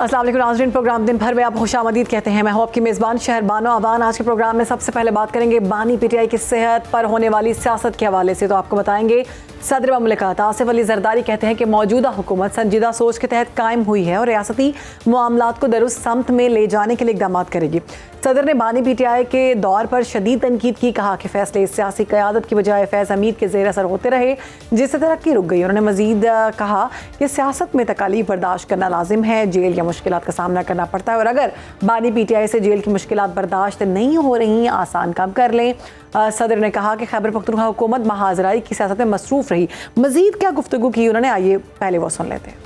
अस्सलाम वालेकुम नाज़रीन, प्रोग्राम दिन भर में आप खुशामदीद कहते हैं। मैं हूं आपकी मेज़बान शहरबानो अवान। आज के प्रोग्राम में सबसे पहले बात करेंगे बानी पीटीआई की सेहत पर होने वाली सियासत के हवाले से। तो आपको बताएंगे सदर ममलिकत आसिफ अली जरदारी कहते हैं कि मौजूदा हुकूमत संजीदा सोच के तहत कायम हुई है और रियासती मामलात को दुरुस्त समत में ले जाने के लिए इक़दाम करेगी। सदर ने बानी पीटीआई के दौर पर शदीद तनकीद की, कहा कि फैसले सियासी क़यादत की बजाय फैज़ हमीद के ज़ेर असर होते रहे जिससे तरक्की रुक गई। उन्होंने मज़ीद कहा कि सियासत में तकालीफ बर्दाश्त करना लाजिम है, जेल या मुश्किलात का सामना करना पड़ता है और अगर बानी पीटीआई से जेल की मुश्किलात बर्दाश्त नहीं हो रही, आसान काम कर लें। सदर ने कहा कि खैबर पख्तूनख्वा हुकूमत महाजराई की सियासत में मसरूफ़ रही। मज़ीद क्या गुफ्तगू की उन्होंने, आइए पहले वो सुन लेते हैं।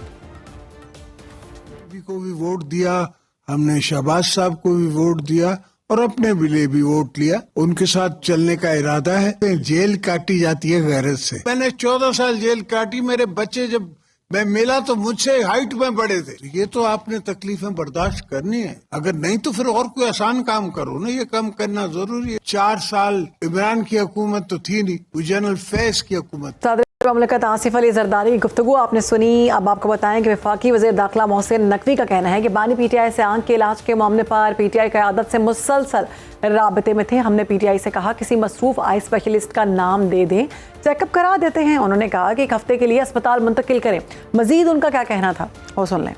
को भी वोट दिया हमने, शहबाज साहब को भी वोट दिया और अपने लिए भी वोट लिया। उनके साथ चलने का इरादा है। जेल काटी जाती है गैरत से। मैंने 14 साल जेल काटी। मेरे बच्चे जब मैं मिला तो मुझसे हाइट में बड़े थे। ये तो आपने तकलीफें बर्दाश्त करनी है, अगर नहीं तो फिर और कोई आसान काम करो ना। ये काम करना जरूरी है। 4 साल इमरान की हुकूमत तो थी नहीं, वो जनरल फैज की हुकूमत। ममलिकत आसिफ अली जरदारी की गुफ्तगू आपने सुनी। अब आपको बताएं कि वफाकी वज़ीर दाखिला मोहसिन नकवी का कहना है कि बानी पीटीआई से आंख के इलाज के मामले पर पीटीआई क़यादत से मुसलसल राबते में थे। हमने पीटीआई से कहा किसी मसरूफ़ आई स्पेशलिस्ट का नाम दे दें, चेकअप करा देते हैं। उन्होंने कहा कि 1 हफ्ते के लिए अस्पताल मुंतकिल करें। मजीद उनका क्या कहना था वो सुन लें।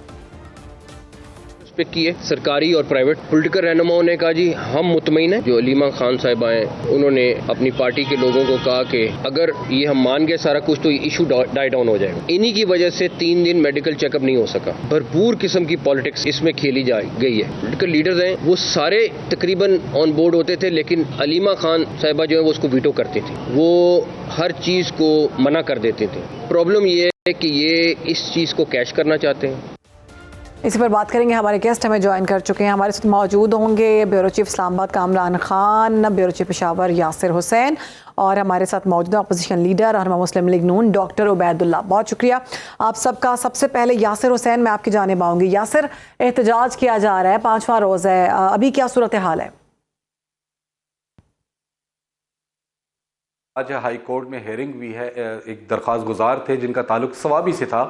पे किए सरकारी और प्राइवेट पॉलिटिकल रहनुमाओं ने कहा जी हम मुतमईन हैं। जो अलीमा खान साहिबा हैं उन्होंने अपनी पार्टी के लोगों को कहा कि अगर ये हम मान गए सारा कुछ तो इशू डाई डाउन हो जाएगा। इन्हीं की वजह से 3 दिन मेडिकल चेकअप नहीं हो सका। भरपूर किस्म की पॉलिटिक्स इसमें खेली जा गई है। पॉलिटिकल लीडर्स हैं वो सारे तकरीबन ऑन बोर्ड होते थे, लेकिन अलीमा खान साहिबा जो है वो उसको वीटो करती थी, वो हर चीज को मना कर देते थे। प्रॉब्लम ये है कि ये इस चीज को कैश करना चाहते हैं। इसी पर बात करेंगे। हमारे गेस्ट हमें ज्वाइन कर चुके हैं। हमारे साथ मौजूद होंगे bureau chief Islamabad Kamran Khan, bureau chief Peshawar Yasir Hussain और हमारे साथ मौजूद अपोजिशन लीडर और मुस्लिम लीग नून डॉक्टर उबैदुल्ला। बहुत शुक्रिया आप सबका। सबसे पहले यासिर हुसैन, मैं आपकी जानिब आऊँगी। यासिर, एहतजाज किया जा रहा है, 5वां रोज़ है, अभी क्या सूरत हाल है? आज हाई कोर्ट में हेयरिंग हुई है। एक दरख्वास्त गुजार थे जिनका ताल्लुक सवाबी से था।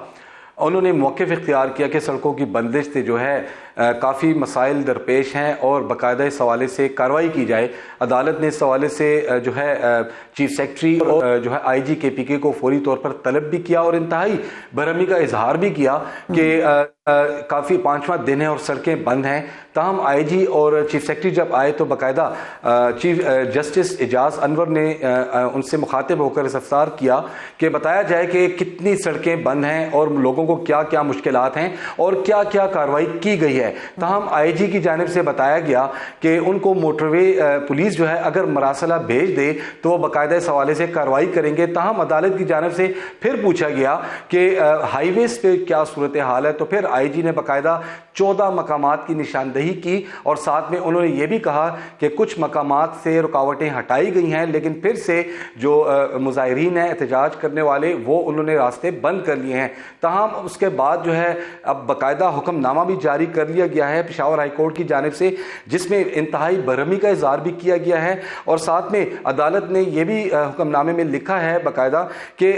उन्होंने मौक़िफ़ इख्तियार किया कि सड़कों की बंदिश से जो है काफ़ी मसाइल दरपेश हैं और बाकायदा इस हवाले से कार्रवाई की जाए। अदालत ने इस हवाले से जो है चीफ सेक्रेटरी और जो है IG KPK को फौरी तौर पर तलब भी किया और इंतहाई बरहमी का इजहार भी किया कि काफ़ी 5वां दिन है और सड़कें बंद हैं। ताहम IG और चीफ सेक्रेटरी जब आए तो बाकायदा चीफ जस्टिस एजाज अनवर ने उनसे मुखातिब होकर इस्तफसार किया कि बताया जाए कि कितनी सड़कें बंद हैं और लोगों को क्या क्या मुश्किलात हैं और क्या क्या कार्रवाई की गई है। ताहम IG की जानिब से बताया गया कि उनको मोटरवे पुलिस जो है अगर मरासला भेज दे तो वो बाकायदा इस हवाले से कार्रवाई करेंगे। ताहम अदालत की जानिब से फिर पूछा गया कि हाईवेज पे क्या सूरत हाल है, तो फिर IG ने बाकायदा 14 मकामात की निशानदही की और साथ में उन्होंने ये भी कहा कि कुछ मकामात से रुकावटें हटाई गई हैं, लेकिन फिर से जो मुजाहिरीन हैं एहतजाज करने वाले वो उन्होंने रास्ते बंद कर लिए हैं। ताहम उसके बाद जो है अब बाकायदा हुक्मनामा भी जारी कर लिया गया है पेशावर हाई कोर्ट की जानिब से, जिसमें इंतहाई बरहमी का इज़हार भी किया गया है और साथ में अदालत ने यह भी हुक्मनामे में लिखा है बाकायदा कि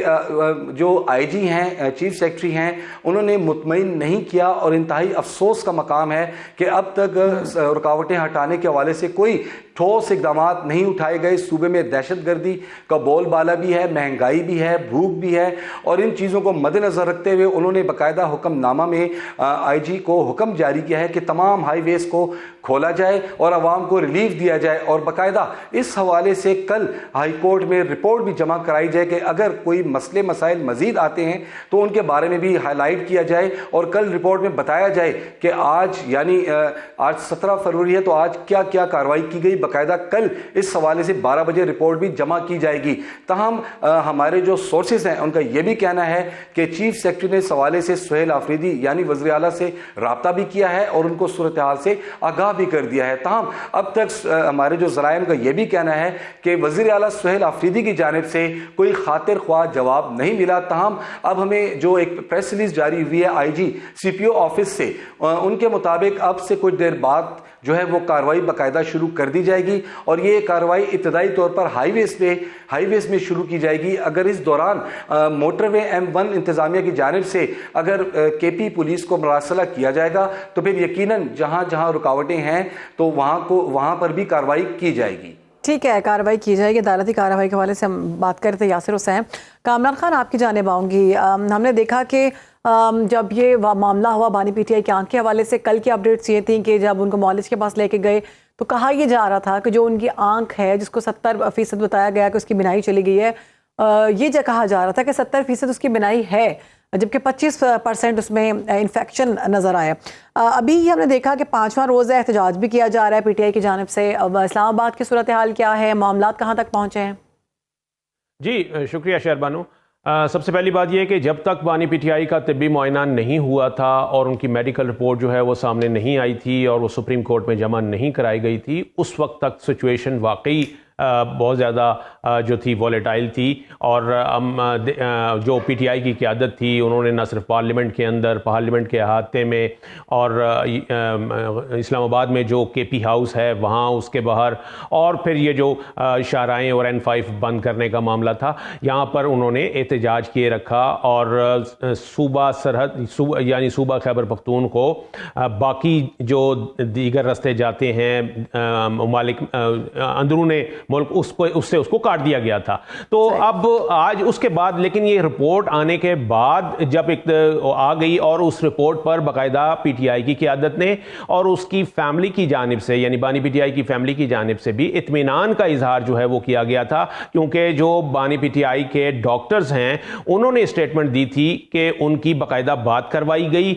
जो IG हैं, चीफ सेक्रेटरी हैं, उन्होंने मुतमईन नहीं किया और इंतहाई अफसोस का मकाम है कि अब तक रुकावटें हटाने के हवाले से कोई ठोस इकदाम नहीं उठाए गए। सूबे में दहशतगर्दी का बोलबाला भी है, महंगाई भी है, भूख भी है और इन चीज़ों को मद्देनज़र रखते हुए उन्होंने बाकायदा हुक्मनामा में IG को हुक्म जारी किया है कि तमाम हाईवेज को खोला जाए और आवाम को रिलीफ दिया जाए और बाकायदा इस हवाले से कल हाई कोर्ट में रिपोर्ट भी जमा कराई जाए कि अगर कोई मसले मसाइल मजीद आते हैं तो उनके बारे में भी हाईलाइट किया जाए और कल रिपोर्ट में बताया जाए कि आज यानी आज 17 फरवरी है तो आज क्या क्या कार्रवाई की गई। बाकायदा कल इस हवाले से 12 बजे रिपोर्ट भी जमा की जाएगी। ताहम हमारे जो सोर्सेज हैं उनका यह भी कहना है कि चीफ सेक्रेटरी ने इस हवाले से सुहेल आफरीदी यानी वज़ीर आला से राब्ता भी किया है और उनको सूरत हाल से आगाह भी कर दिया है। ताहम अब तक हमारे जो ज़राइम का यह भी कहना है कि वज़ीर आला सुहेल आफरीदी की जानिब से कोई खातिर ख्वाह जवाब नहीं मिला। ताहम अब हमें जो एक प्रेस रिलीज जारी हुई है IG CPO ऑफिस से, उनके मुताबिक अब से कुछ देर बाद जो है वो कार्रवाई बाकायदा शुरू कर दी जाएगी। जाएगी और ये कार्रवाई इब्तदाई तौर पर हाईवेज में शुरू की जाएगी। अगर इस दौरान मोटरवे M1 इंतजामिया की जानिब से अगर KP पुलिस को मरासला किया जाएगा तो फिर यकीनन जहां जहां रुकावटें हैं तो वहां पर भी कार्रवाई की जाएगी। ठीक है, कार्रवाई की जाएगी। अदालती कार्रवाई के हवाले से हम बात करते हैं यासिर हुसैन। कामरान खान, आपकी जानिब आऊँगी। हमने देखा कि जब ये मामला हुआ बानी PTI के आंख के हवाले से, कल की अपडेट्स ये थी कि जब उनको मौलिज के पास लेके गए तो कहा यह जा रहा था कि जो उनकी आंख है जिसको 70% बताया गया कि उसकी बिनाई चली गई है, ये जो कहा जा रहा था कि 70% उसकी बिनाई है, जबकि 25% उसमें इन्फेक्शन नज़र आया। अभी हमने देखा कि 5वां रोज़ एहतजाज भी किया जा रहा है PTI की जानिब से। अब इस्लामाबाद की सूरत हाल क्या है, मामला कहाँ तक पहुँचे हैं? जी शुक्रिया शहरबानो। सबसे पहली बात यह है कि जब तक बानी PTI का तिब्बी मुआयना नहीं हुआ था और उनकी मेडिकल रिपोर्ट जो है वो सामने नहीं आई थी और वो सुप्रीम कोर्ट में जमा नहीं कराई गई थी, उस वक्त तक सिचुएशन वाकई बहुत ज़्यादा जो थी वॉलेटाइल थी। और जो PTI की क़यादत थी उन्होंने न सिर्फ पार्लियामेंट के अंदर, पार्लियामेंट के अहाते में और इस्लामाबाद में जो KP हाउस है वहाँ, उसके बाहर, और फिर ये जो शाहराएँ और N5 बंद करने का मामला था, यहाँ पर उन्होंने एहतजाज किए रखा। और सूबा सरहद यानी सूबा खैबर पख्तून बाकी जो दीगर रास्ते जाते हैं ममालिक अंदरूने मुल्क, उसको काट दिया गया था। तो अब आज उसके बाद, लेकिन ये रिपोर्ट आने के बाद जब एक आ गई और उस रिपोर्ट पर बाकायदा PTI की क़यादत ने और उसकी फैमिली की जानिब से, यानी बानी PTI की फैमिली की जानिब से भी इत्मीनान का इजहार जो है वो किया गया था, क्योंकि जो बानी PTI के डॉक्टर्स हैं उन्होंने स्टेटमेंट दी थी कि उनकी बाकायदा बात करवाई गई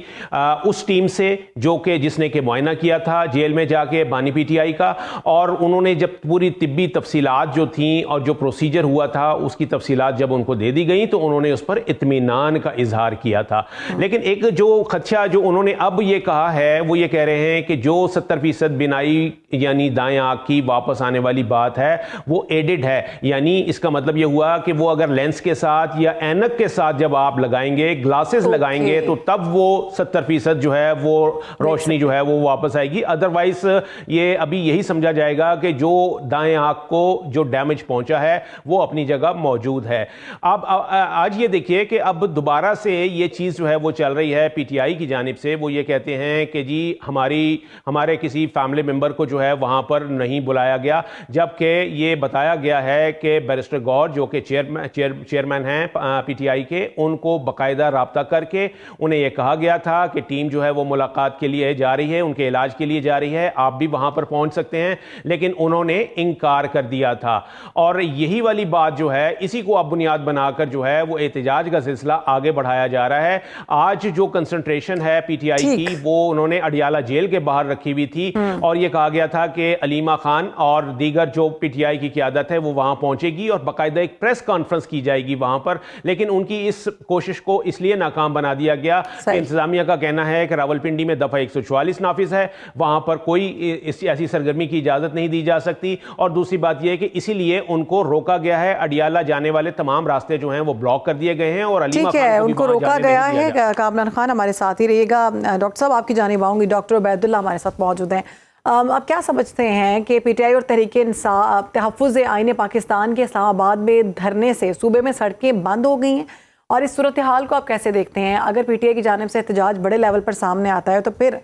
उस टीम से जिसने के मुआयना किया था जेल में जाके बानी PTI का, और उन्होंने जब पूरी तिब्बी तफसीलात जो थी और जो प्रोसीजर हुआ था उसकी तफसीलात जब उनको दे दी गई तो उन्होंने उस पर इत्मीनान का इजहार किया था। लेकिन एक जो खदशा जो उन्होंने अब ये कहा है वो ये कह रहे हैं कि जो 70% बिनाई यानी दाएं आंख की वापस आने वाली बात है वो एडिड है, यानी इसका मतलब ये हुआ कि वो अगर लेंस के साथ या ऐनक के साथ जब आप लगाएंगे, ग्लासेस लगाएंगे, तो तब वो 70% जो है वो रोशनी जो है वो वापस आएगी। अदरवाइज ये अभी यही समझा जाएगा कि जो दाएं आंख को जो डैमेज पहुंचा है वो अपनी जगह मौजूद है। अब आज ये देखिए कि अब दोबारा से ये चीज़ जो है वो चल रही है PTI की जानिब से। वो ये कहते हैं कि जी हमारे किसी फैमिली मेंबर को जो है वहां पर नहीं बुलाया गया, जबकि ये बताया गया है कि बैरिस्टर गौर जो कि चेयरमैन हैं PTI के, उनको बाकायदा राब्ता करके उन्हें यह कहा गया था कि टीम जो है वो मुलाकात के लिए जा रही है, उनके इलाज के लिए जा रही है, आप भी वहां पर पहुंच सकते हैं, लेकिन उन्होंने इनकार कर दिया था। और यही वाली बात जो है, इसी को अब बुनियाद बनाकर जो है वो एहतजाज का सिलसिला आगे बढ़ाया जा रहा है। आज जो कंसंट्रेशन है PTI की वो उन्होंने अडियाला जेल के बाहर रखी हुई थी और ये कहा गया था कि अलीमा खान और दीगर जो PTI की क़यादत है वो वहां पहुंचेगी और बाकायदा एक प्रेस कॉन्फ्रेंस की जाएगी वहां पर। लेकिन उनकी इस कोशिश को इसलिए नाकाम बना दिया गया कि इंतजामिया का कहना है कि रावलपिंडी में दफा 144 नाफिज है, वहां पर कोई ऐसी सरगर्मी की इजाजत नहीं दी जा सकती। और दूसरी बात यह है कि इसीलिए उनको रोका गया है, अडियाला जाने वाले तमाम रास्ते जो हैं वो ब्लॉक कर दिए गए हैं और अलीमा खान को उनको रोका गया है। कामरान खान हमारे साथ ही रहिएगा। डॉक्टर साहब आपकी जानिब आऊंगी, डॉक्टर उबैदुल्ला हमारे साथ मौजूद हैं। आप क्या समझते हैं कि PTI और तहरीक-ए-इंसाफ तहफ़्फ़ुज़ आईन पाकिस्तान के इस्लामाबाद में धरने से सूबे में सड़कें बंद हो गई हैं, और इस सूरत हाल को आप कैसे देखते हैं? अगर PTI की जानिब से एहतजाज बड़े लेवल पर सामने आता है तो फिर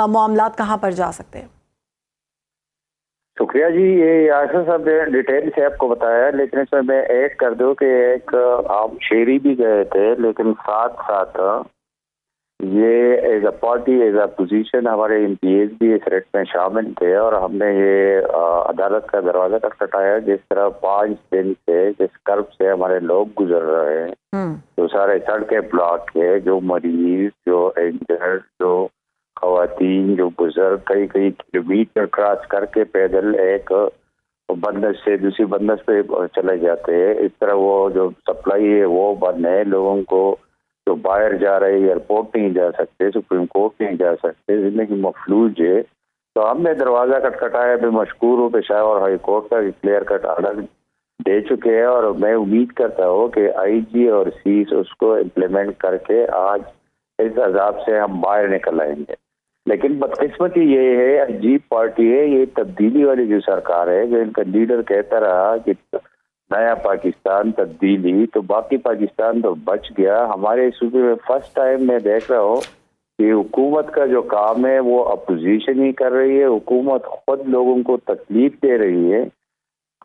मामलात कहाँ पर जा सकते हैं? शुक्रिया जी, ये यासिर साहब ने डिटेल से आपको बताया, लेकिन इसमें मैं ऐड कर दूं कि एक आप शेरी भी गए थे, लेकिन साथ साथ ये as a party, as a position हमारे MPs भी इस रेट में शामिल थे और हमने ये अदालत का दरवाजा खटखटाया। जिस तरह 5 दिन से जिस कर्ब से हमारे लोग गुजर रहे हैं, जो सारे सड़कें ब्लॉक है, जो मरीज, जो इंजर्ड, जो खवातीन, जो बुजुर्ग कई किलोमीटर क्रॉस करके पैदल एक बंदश से दूसरी बंदश पे चले जाते हैं। इस तरह वो जो सप्लाई है वो बंद है। लोगों को जो बाहर जा रहे, एयरपोर्ट नहीं जा सकते, सुप्रीम कोर्ट नहीं जा सकते, जिंदगी मफलूज है। तो हमने दरवाज़ा खटखटाया। मैं मशकूर हूँ पेशावर हाई कोर्ट का क्लियर कट ऑर्डर दे चुके हैं और मैं उम्मीद करता हूँ कि IG और CIS उसको इम्प्लीमेंट करके आज इस अजाब से हम बाहर निकल आएंगे। लेकिन बदकिस्मती ये है, अजीब पार्टी है ये, तब्दीली वाली जो सरकार है, जो इनका लीडर कहता रहा कि नया पाकिस्तान तब्दीली, तो बाकी पाकिस्तान तो बच गया। हमारे सूबे में फर्स्ट टाइम मैं देख रहा हूँ कि हुकूमत का जो काम है वो अपोजिशन ही कर रही है, हुकूमत खुद लोगों को तकलीफ दे रही है।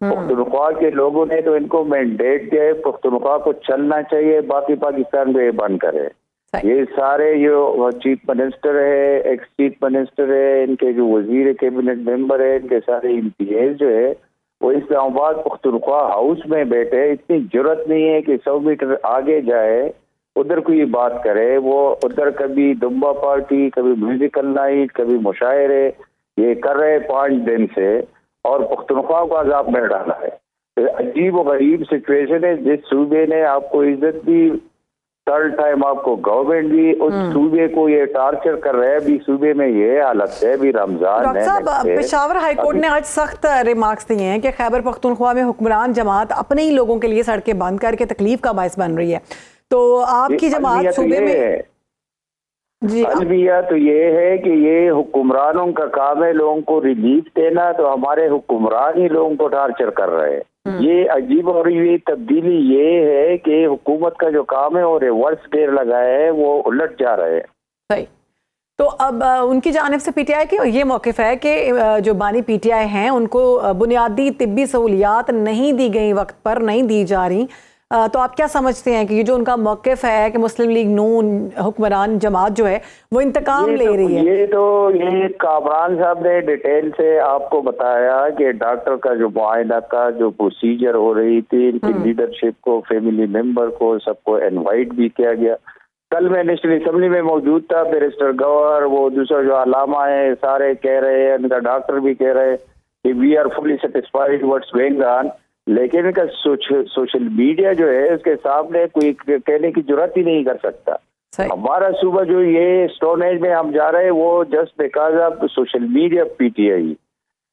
पख्तूनख्वा के लोगों ने तो इनको मैंडेट दिया है, पख्तूनख्वा को चलना चाहिए, बाकी पाकिस्तान को ये बंद करे। ये सारे जो चीफ मिनिस्टर है, एक्स चीफ मिनिस्टर है, इनके जो वजीर कैबिनेट मेंबर है, इनके सारे एमपीएस जो है वो इस्लामाबाद पख्तूनख्वा हाउस में बैठे। इतनी जरूरत नहीं है कि 100 मीटर आगे जाए, उधर कोई बात करे। वो उधर कभी दुम्बा पार्टी, कभी म्यूजिकल नाइट, कभी मुशायरे, ये कर रहे 5 दिन से, और पख्तूनख्वा को अजाब में डाला है। तो अजीब और गरीब सिचुएशन है। जिस सूबे ने आपको इज्जत दी, थर्ड टाइम आपको गवर्नमेंट दी, उस सूबे को ये टार्चर कर रहे हैं। अभी सूबे में ये हालत है, अभी रमजान डॉक्टर है। साहब, पेशावर हाईकोर्ट ने आज सख्त रिमार्क्स दिए हैं कि खैबर पख्तूनख्वा में हुक्मरान जमात अपने ही लोगों के लिए सड़कें बंद करके तकलीफ का बायस बन रही है। तो आपकी जमात सूबे में जी अलविया तो ये है कि ये हुक्मरानों का काम है लोगों को रिलीफ देना, तो हमारे हुक्मरान ही लोगों को टार्चर कर रहे हैं। ये अजीब और ये तब्दीली ये है कि हुकूमत का जो काम है वो रिवर्स गेयर लगाए है, वो उलट जा रहे हैं। सही। तो अब उनकी जानिब से पीटीआई की ये मौक़िफ़ है कि जो बानी पीटीआई हैं उनको बुनियादी तिब्बी सहूलियात नहीं दी गई, वक्त पर नहीं दी जा रही। तो आप क्या समझते हैं कि ये जो उनका मौक़िफ़ है कि मुस्लिम लीग नून हुक्मरान जमात जो है वो इंतकाम ले रही है? ये कामरान साहब ने डिटेल से आपको बताया कि डॉक्टर का जो मुआयना का जो प्रोसीजर हो रही थी, इनकी लीडरशिप को, फैमिली मेंबर को, सबको इनवाइट भी किया गया। कल मैं नेशनल असेंबली में मौजूद था, बैरिस्टर गवर, वो दूसरा जो अलामा है, सारे कह रहे हैं, उनका डॉक्टर भी कह रहे हैं कि we are fully satisfied what's going on. लेकिन इनका सोशल मीडिया जो है उसके सामने कोई कहने की जरूरत ही नहीं कर सकता। हमारा सूबा जो ये स्टोन एज में हम जा रहे हैं वो just because of social media PTI,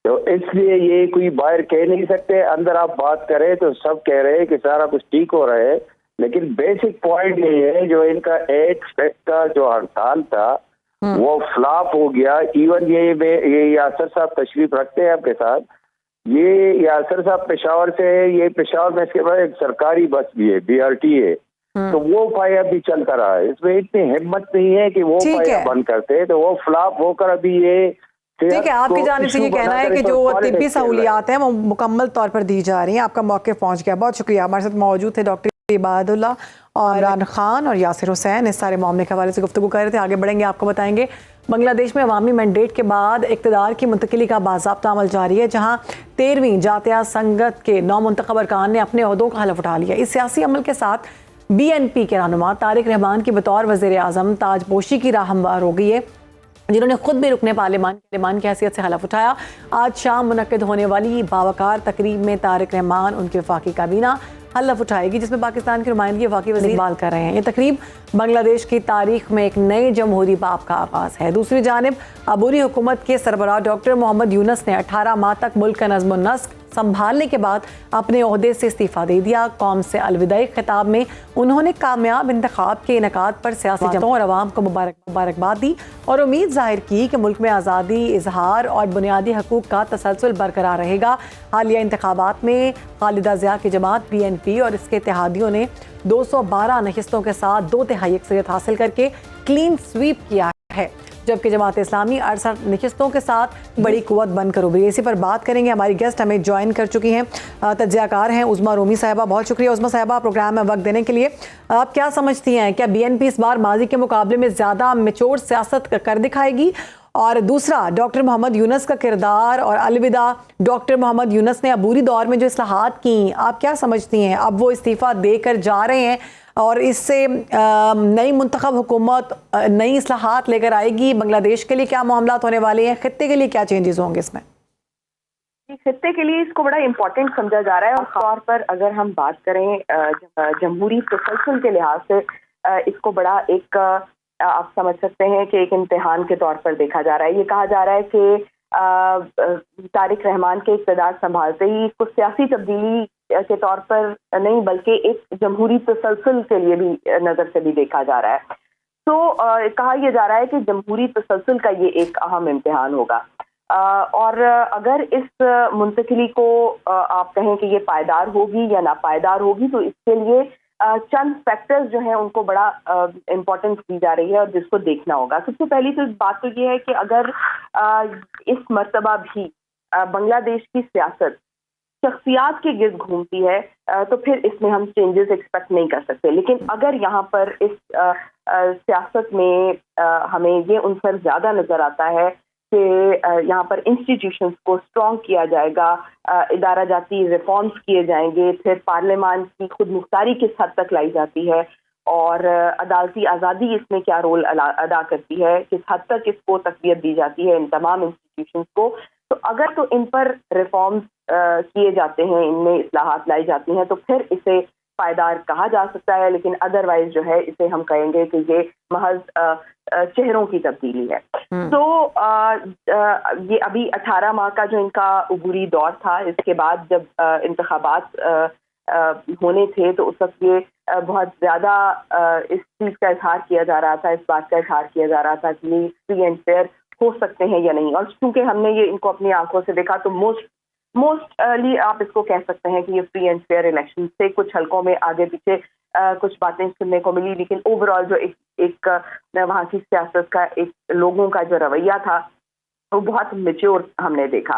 तो इसलिए ये कोई बाहर कह नहीं सकते। अंदर आप बात करें तो सब कह रहे हैं कि सारा कुछ ठीक हो रहा है, लेकिन बेसिक पॉइंट ये है जो इनका 8 फेब का जो हड़ताल था वो फ्लॉप हो गया। इवन ये यासर साहब तशरीफ रखते हैं आपके साथ, ये यासर साहब पेशावर से है, ये पेशावर में इसके बाद एक सरकारी बस भी है, BRT है, तो वो फाया भी चलता रहा है। इसमें इतनी हिम्मत नहीं है कि वो फाया बंद करते, तो वो फ्लॉप होकर अभी ये ठीक है। आपकी जानिब से ये कहना है कि जो तिब्बी सहूलियात हैं वो मुकम्मल तौर पर दी जा रही हैं। आपका मौके पहुंच गया, बहुत शुक्रिया। हमारे साथ मौजूद थे डॉक्टर इबादुल्लाह और इमरान खान और यासिर हुसैन, इस सारे मामले के हवाले से गुफ्तगू कर रहे थे। आगे बढ़ेंगे, आपको बताएंगे बांग्लादेश में अवामी मैंडेट के बाद इक़्तिदार की मुंतकिली का बाज़ाब्ता अमल जारी है, जहाँ 13वीं जातिया संगत के 9 मुंतखब अरकान ने अपने ओहदों का हलफ उठा लिया। इस सियासी अमल के साथ BNP के रहनुमा तारिक रहमान की बतौर वज़ीर आज़म ताजपोशी की राह हमवार हो गई है, जिन्होंने खुद भी रुकने पार्लियामान की हैसियत से हलफ उठाया। आज शाम मुनक्किद होने वाली बावकार तकरीब में तारिक रहमान, उनकी वफाकी काबीना हलफ उठाएगी, जिसमें पाकिस्तान की नुमाइंदगी वफाकी वज़ीर इकबाल कर रहे हैं। ये तकरीब बांग्लादेश की तारीख में एक नए जमहूरी बाब का आगाज़ है। दूसरी जानिब अबूरी हुकूमत के सरबराह डॉक्टर मोहम्मद यूनुस ने 18 माह तक मुल्क का नज़्म व नस्क संभालने के बाद अपने ओहदे से इस्तीफ़ा दे दिया। कौम से अलविदाई खिताब में उन्होंने कामयाब इंतखाब के इनेकाद पर सियासी जमातों और अवाम को मुबारकबाद दी और उम्मीद जाहिर की कि मुल्क में आज़ादी, इजहार और बुनियादी हकूक़ का तसलसल बरकरार रहेगा। हालिया इंतखाबात में खालिदा ज़िया की जमात BNP और इसके इत्तेहादियों ने 212 नशिस्तों के साथ 2/3 अक्सरियत हासिल करके क्लीन स्वीप किया है, जबकि जमात इस्लामी 68 नशिस्तों के साथ बड़ी कुव्वत बनकर उभरी। इसी पर बात करेंगे। हमारी गेस्ट हमें ज्वाइन कर चुकी हैं, तज्ज़ियाकार हैं उज़्मा रूमी साहिबा। बहुत शुक्रिया उज़्मा साहिबा प्रोग्राम में वक्त देने के लिए। आप क्या समझती हैं, क्या BNP इस बार माजी के मुकाबले में ज़्यादा मैच्योर सियासत कर दिखाएगी? और दूसरा, डॉक्टर मोहम्मद यूनुस का किरदार और अलविदा डॉक्टर मोहम्मद यूनुस ने अबूरी दौर में जो इस्लाहात की, आप क्या समझती हैं? अब वो इस्तीफ़ा देकर जा रहे हैं और इससे नई मुंतखब हुकूमत नई इस्लाहात लेकर आएगी। बांग्लादेश के लिए क्या मामलात होने वाले हैं, खित्ते के लिए क्या चेंजेस होंगे इसमें? खित्ते के लिए इसको बड़ा इम्पोर्टेंट समझा जा रहा है, और खासतौर पर अगर हम बात करें जमहूरी तसलसल के लिहाज से इसको बड़ा एक आप समझ सकते हैं कि एक इम्तिहान के तौर पर देखा जा रहा है। ये कहा जा रहा है कि तारिक रहमान के इक़्तिदार संभालते ही इसको सियासी तब्दीली के तौर पर नहीं बल्कि एक जमहूरी तसलसल के लिए भी नज़र से भी देखा जा रहा है। तो कहा यह जा रहा है कि जमहूरी तसलसल का ये एक अहम इम्तिहान होगा। और अगर इस मुंतकिली को आप कहें कि ये पायदार होगी या नापायदार होगी, तो इसके लिए चंद फैक्टर्स जो हैं उनको बड़ा इम्पोर्टेंस दी जा रही है और जिसको देखना होगा। सबसे पहली तो बात तो ये है कि अगर इस मर्तबा भी बांग्लादेश की सियासत शख्सियात के गिर्द घूमती है तो फिर इसमें हम चेंजेस एक्सपेक्ट नहीं कर सकते। लेकिन अगर यहाँ पर इस सियासत में हमें ये उनसर ज़्यादा नज़र आता है कि यहाँ पर इंस्टीट्यूशंस को स्ट्रॉन्ग किया जाएगा, इदारा जाती रिफॉर्म्स किए जाएंगे, फिर पार्लियामान की खुद मुख्तारी किस हद तक लाई जाती है और अदालती आज़ादी इसमें क्या रोल अदा करती है, किस हद तक इसको तक़वियत दी जाती है इन तमाम इंस्टीट्यूशंस को। तो अगर तो इन पर रिफॉर्म्स किए जाते हैं, इनमें इस्लाहात लाई जाती हैं, तो फिर इसे पायदार कहा जा सकता है। लेकिन अदरवाइज जो है इसे हम कहेंगे कि ये महज चेहरों की तब्दीली है। तो ये अभी 18 माह का जो इनका उबूरी दौर था, इसके बाद जब इंतखाबात होने थे तो उस वक्त ये बहुत ज़्यादा इस चीज़ का इजहार किया जा रहा था, इस बात का इजहार किया जा रहा था कि ये फ्री एंड फेयर हो सकते हैं या नहीं। और चूंकि हमने ये इनको अपनी आंखों से देखा तो मोस्टली आप इसको कह सकते हैं कि ये फ्री एंड फेयर इलेक्शन से कुछ हलकों में आगे पीछे कुछ बातें सुनने को मिली, लेकिन ओवरऑल जो एक वहाँ की सियासत का एक लोगों का जो रवैया था वो बहुत मैच्योर हमने देखा।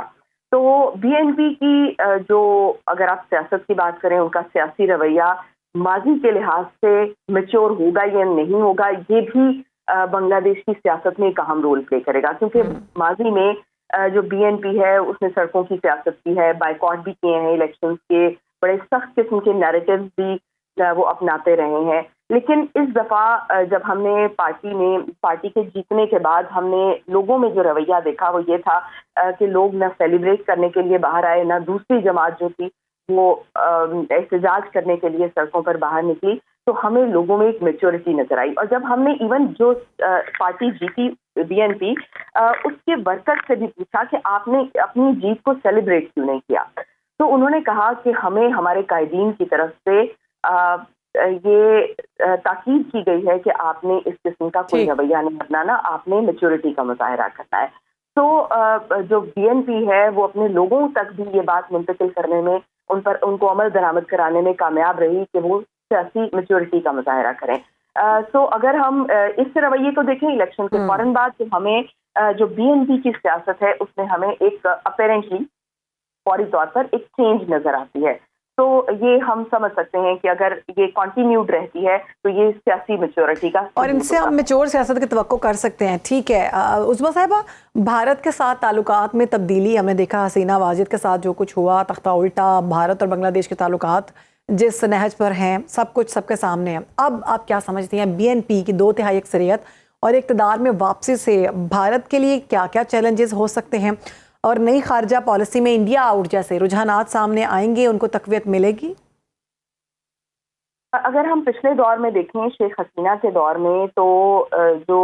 तो बीएनपी की जो अगर आप सियासत की बात करें, उनका सियासी रवैया माजी के लिहाज से मैच्योर होगा या नहीं होगा, ये भी बांग्लादेश की सियासत में एक अहम रोल प्ले करेगा। क्योंकि माजी में जो बीएनपी है उसने सड़कों की सियासत की है, बाइकॉट भी किए हैं, इलेक्शंस के बड़े सख्त किस्म के नैरेटिव्स भी वो अपनाते रहे हैं। लेकिन इस दफ़ा जब हमने पार्टी के जीतने के बाद हमने लोगों में जो रवैया देखा वो ये था कि लोग ना सेलिब्रेट करने के लिए बाहर आए, ना दूसरी जमात जो थी वो एहतजाज करने के लिए सड़कों पर बाहर निकली। तो हमें लोगों में एक मैच्योरिटी नजर आई। और जब हमने इवन जो पार्टी जीती बीएनपी उसके वर्कर से भी पूछा कि आपने अपनी जीत को सेलिब्रेट क्यों नहीं किया, तो उन्होंने कहा कि हमें हमारे कायदीन की तरफ से ये ताकीद की गई है कि आपने इस किस्म का कोई रवैया नहीं अपनाना, आपने मैच्योरिटी का मुजाहरा करना है। तो जो बीएनपी है वो अपने लोगों तक भी ये बात मुंतकिल करने में उनको अमल दरामद कराने में कामयाब रही कि वो सियासी मैच्योरिटी का मुजाहरा करें। तो अगर हम इस रवैये को देखें इलेक्शन के फौरन बाद, तो हमें जो बीएनपी की सियासत है उसमें हमें एक अपेरेंटली फौरी तौर पर एक चेंज नजर आती है। तो ये हम समझ सकते हैं कि अगर ये कंटिन्यूड रहती है तो ये सियासी मैच्योरिटी का, और इनसे हम मैच्योर सियासत की तवक्को कर सकते हैं। ठीक है उस्मा साहिबा, भारत के साथ ताल्लुकात में तब्दीली हमने देखा, हसीना वाजिद के साथ जो कुछ हुआ, तख्ता उल्टा, भारत और बांग्लादेश के ताल्लुकात जिस नहज पर हैं, सब कुछ सबके सामने है। अब आप क्या समझती हैं बीएनपी की 2/3 अक्सरियत और इक़्तिदार में वापसी से भारत के लिए क्या क्या चैलेंजेस हो सकते हैं, और नई खारजा पॉलिसी में इंडिया आउट जैसे रुझानात सामने आएंगे, उनको तक़वियत मिलेगी? अगर हम पिछले दौर में देखें, शेख हसीना के दौर में, तो जो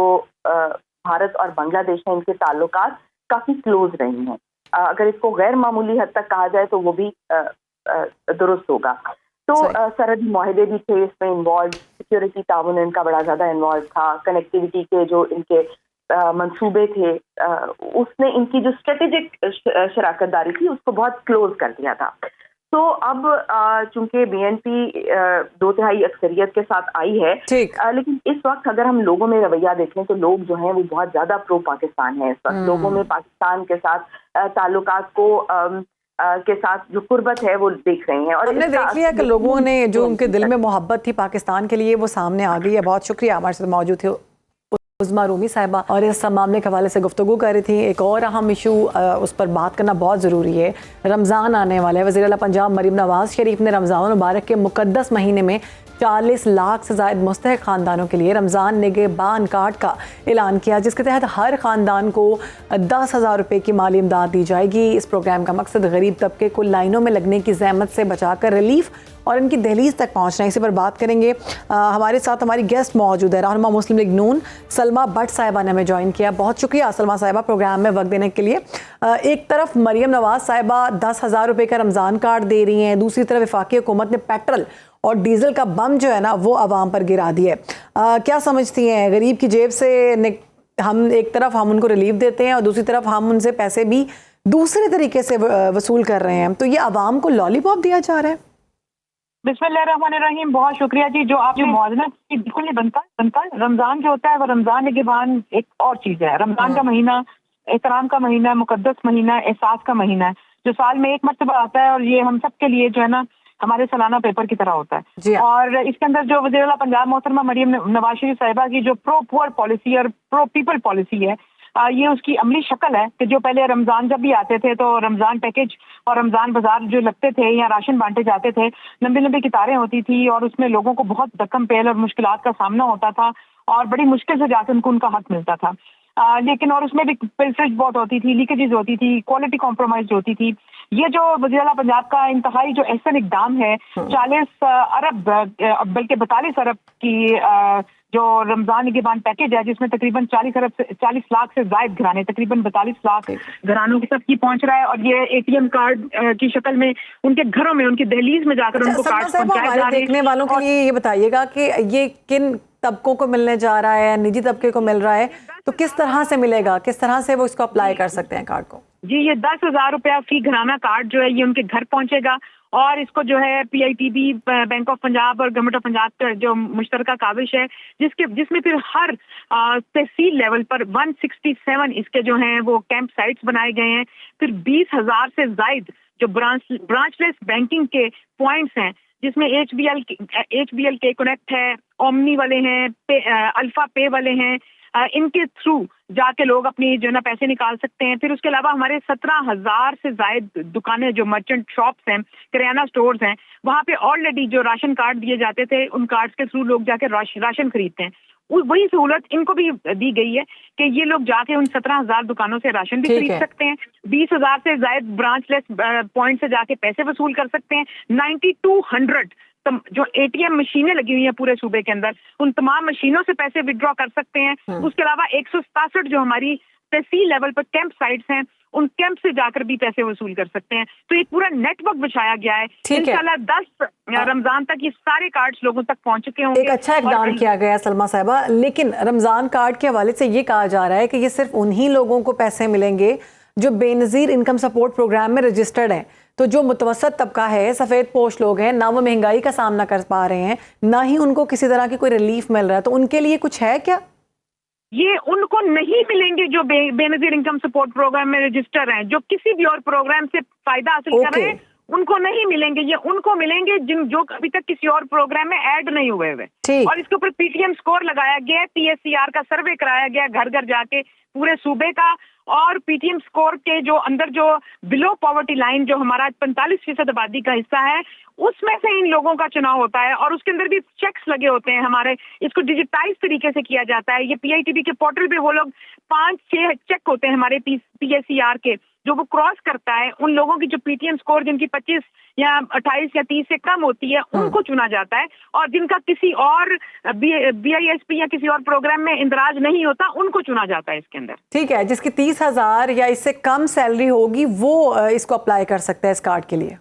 भारत और बांग्लादेश हैं इनके ताल्लुकात काफ़ी क्लोज रहे हैं। अगर इसको गैर मामूली हद तक कहा जाए तो वो भी दुरुस्त होगा। तो सरहदी माहिदे भी थे इसमें इन्वॉल्व, सिक्योरिटी ताउन इनका बड़ा ज़्यादा इन्वॉल्व था, कनेक्टिविटी के जो इनके मंसूबे थे उसने इनकी जो स्ट्रेटेजिक शराकतदारी थी उसको बहुत क्लोज कर दिया था। तो अब चूंकि बीएनपी 2/3 अक्सरियत के साथ आई है, लेकिन इस वक्त अगर हम लोगों में रवैया देखें तो लोग जो हैं वो बहुत ज़्यादा प्रो पाकिस्तान है। इस वक्त लोगों में पाकिस्तान के साथ ताल्लुकात को के साथ जो कुर्बत है वो देख रहे हैं। और हमने देख लिया कि लोगों ने जो उनके दिल में मोहब्बत थी पाकिस्तान के लिए वो सामने आ गई है। बहुत शुक्रिया, हमारे साथ मौजूद थे उस्मा रूमी साहिबा और इस मामले के हवाले से गुफ्तगू कर रही थी। एक और अहम इशू उस पर बात करना बहुत ज़रूरी है। रमज़ान आने वाला है। वज़ीर आला पंजाब मरीम नवाज शरीफ ने रमज़ान मुबारक के मुक़द्दस महीने में 40 लाख से ज़ायद मुस्तहिक़ ख़ानदानों के लिए रमज़ान निगहबान कार्ड का ऐलान किया, जिसके तहत हर ख़ानदान को 10,000 रुपये की माली इमदाद दी जाएगी। इस प्रोग्राम का मकसद गरीब तबके को लाइनों में लगने की ज़हमत से बचाकर रिलीफ और इनकी दहलीज तक पहुँचना। इसी पर बात करेंगे। हमारे साथ हमारी गेस्ट मौजूद है, रहनुमा मुस्लिम लीग नून सलमा भट्ट साहिबा ने हमें ज्वाइन किया। बहुत शुक्रिया सलमा साहिबा प्रोग्राम में वक्त देने के लिए। एक तरफ मरीम नवाज साहिबा 10,000 रुपये का रमज़ान कार्ड दे रही हैं, दूसरी तरफ वफाकी हुकूमत ने पेट्रोल और डीजल का बम जो है ना वो आवाम पर गिरा दिए। क्या समझती हैं, गरीब की जेब से हम एक तरफ हम उनको रिलीफ देते हैं और दूसरी तरफ हम उनसे पैसे भी दूसरे तरीके से वसूल कर रहे हैं, तो ये आवाम को लॉलीपॉप दिया जा रहा है? बिस्मिल्लाहिर्रहमानिर्रहीम, बहुत शुक्रिया जी। जो आपने मौजना बिल्कुल नहीं बनता। रमजान जो होता है वो रमजान निगहबान एक और चीज है। रमजान का महीना एहतराम का महीना, मुकद्दस महीना, एहसास का महीना है, जो साल में एक मर्तबा आता है और ये हम सब के लिए जो है ना हमारे सालाना पेपर की तरह होता है। और इसके अंदर जो वज़ीर आला पंजाब मोहतरमा मरियम नवाज शरीफ साहिबा की जो प्रो पुअर पॉलिसी और प्रो पीपल पॉलिसी है, ये उसकी अमली शक्ल है कि जो पहले रमजान जब भी आते थे तो रमजान पैकेज और रमजान बाजार जो लगते थे या राशन बांटे जाते थे, लंबी लंबी कितारें होती थी और उसमें लोगों को बहुत धक्कम पेल और मुश्किलात का सामना होता था और बड़ी मुश्किल से जाकर उनको उनका हक मिलता था। लेकिन और उसमें भी पिलफरेज बहुत होती थी, लीकेजेस होती थी, क्वालिटी कॉम्प्रोमाइज होती थी। ये जो वज़ीर आला पंजाब का इंतहाई जो एहसन इक़दाम है, 40 अरब बल्कि 42 अरब की जो रमजान निगहबान पैकेज है, जिसमें तकरीबन 40 लाख से ज्यादा घराने, तकरीबन 42 लाख घरानों तक की पहुंच रहा है और ये एटीएम कार्ड की शक्ल में उनके घरों में, उनकी दहलीज में जाकर उनको कार्ड पहुंचाए जा रहे हैं। देखने वालों के लिए ये बताइएगा कि ये किन तबकों को मिलने जा रहा है, निजी तबके को मिल रहा है, तो किस तरह से मिलेगा, किस तरह से वो इसको अप्लाई कर सकते हैं कार्ड को? जी, ये 10,000 रुपया फी घराना कार्ड जो है ये उनके घर पहुंचेगा और इसको जो है PITB, बैंक ऑफ पंजाब और गवर्नमेंट ऑफ पंजाब का जो मुश्तरका काविश है, जिसमें फिर हर तहसील लेवल पर 167 इसके जो हैं वो कैंप साइट्स बनाए गए हैं। फिर 20,000 से ज्यादा जो ब्रांचलेस बैंकिंग के पॉइंट्स हैं, जिसमें HBL के कनेक्ट है, ओमनी वाले हैं, अल्फा पे वाले हैं, इनके थ्रू जाके लोग अपनी जो ना पैसे निकाल सकते हैं। फिर उसके अलावा हमारे 17,000 से ज्यादा दुकानें जो मर्चेंट शॉप्स हैं, किराना स्टोर्स हैं, वहां पे ऑलरेडी जो राशन कार्ड दिए जाते थे उन कार्ड्स के थ्रू लोग जाके राशन खरीदते हैं। वही सहूलत इनको भी दी गई है कि ये लोग जाके उन 17,000 दुकानों से राशन भी खरीद सकते हैं। 20,000 से ज्यादा ब्रांचलेस पॉइंट से जाके पैसे वसूल कर सकते हैं। 9200 जो ATM मशीनें लगी हुई हैं पूरे सूबे के अंदर, उन तमाम मशीनों से पैसे विड्रॉ कर सकते हैं। उसके अलावा 167 जो हमारी तहसील लेवल पर कैंप साइट्स हैं, उन कैंप से जाकर भी पैसे वसूल कर सकते हैं। तो एक पूरा नेटवर्क बिछाया गया है। इंशाल्लाह 10 रमजान तक ये सारे कार्ड्स लोगों तक पहुंच चुके होंगे। एक अच्छा इक़दाम किया गया सलमा साहिबा, लेकिन रमजान कार्ड के हवाले से ये कहा जा रहा है कि ये सिर्फ उन्हीं लोगों को पैसे मिलेंगे जो बेनज़ीर इनकम सपोर्ट प्रोग्राम में रजिस्टर्ड हैं। तो जो मुतवसत तबका है, सफ़ेद पोश लोग हैं, ना वो महंगाई का सामना कर पा रहे हैं, ना ही उनको किसी तरह की कोई रिलीफ मिल रहा है, तो उनके लिए कुछ है क्या? ये उनको नहीं मिलेंगे जो बेनज़ीर इनकम सपोर्ट प्रोग्राम में रजिस्टर हैं, जो किसी भी और प्रोग्राम से फायदा हासिल कर रहे हैं, उनको नहीं मिलेंगे। ये उनको मिलेंगे जो अभी तक किसी और प्रोग्राम में ऐड नहीं हुए हुए। और इसके ऊपर PTM स्कोर लगाया गया है, PSCR का सर्वे कराया गया घर घर जाके पूरे सूबे का, और PTM स्कोर के जो अंदर जो बिलो पॉवर्टी लाइन जो हमारा 45% आबादी का हिस्सा है, उसमें से इन लोगों का चुनाव होता है और उसके अंदर भी चेक्स लगे होते हैं हमारे। इसको डिजिटाइज तरीके से किया जाता है। ये PITB के पोर्टल पे वो लोग 5-6 चेक होते हैं हमारे PSCR के, जो वो क्रॉस करता है। उन लोगों की जो PTM स्कोर जिनकी 25 या 28 या 30 से कम होती है, उनको चुना जाता है, और जिनका किसी और BISP या किसी और प्रोग्राम में इंदराज नहीं होता, उनको चुना जाता है इसके अंदर। ठीक है, जिसकी 30,000 या इससे कम सैलरी होगी वो इसको अप्लाई कर सकता है इस कार्ड के लिए।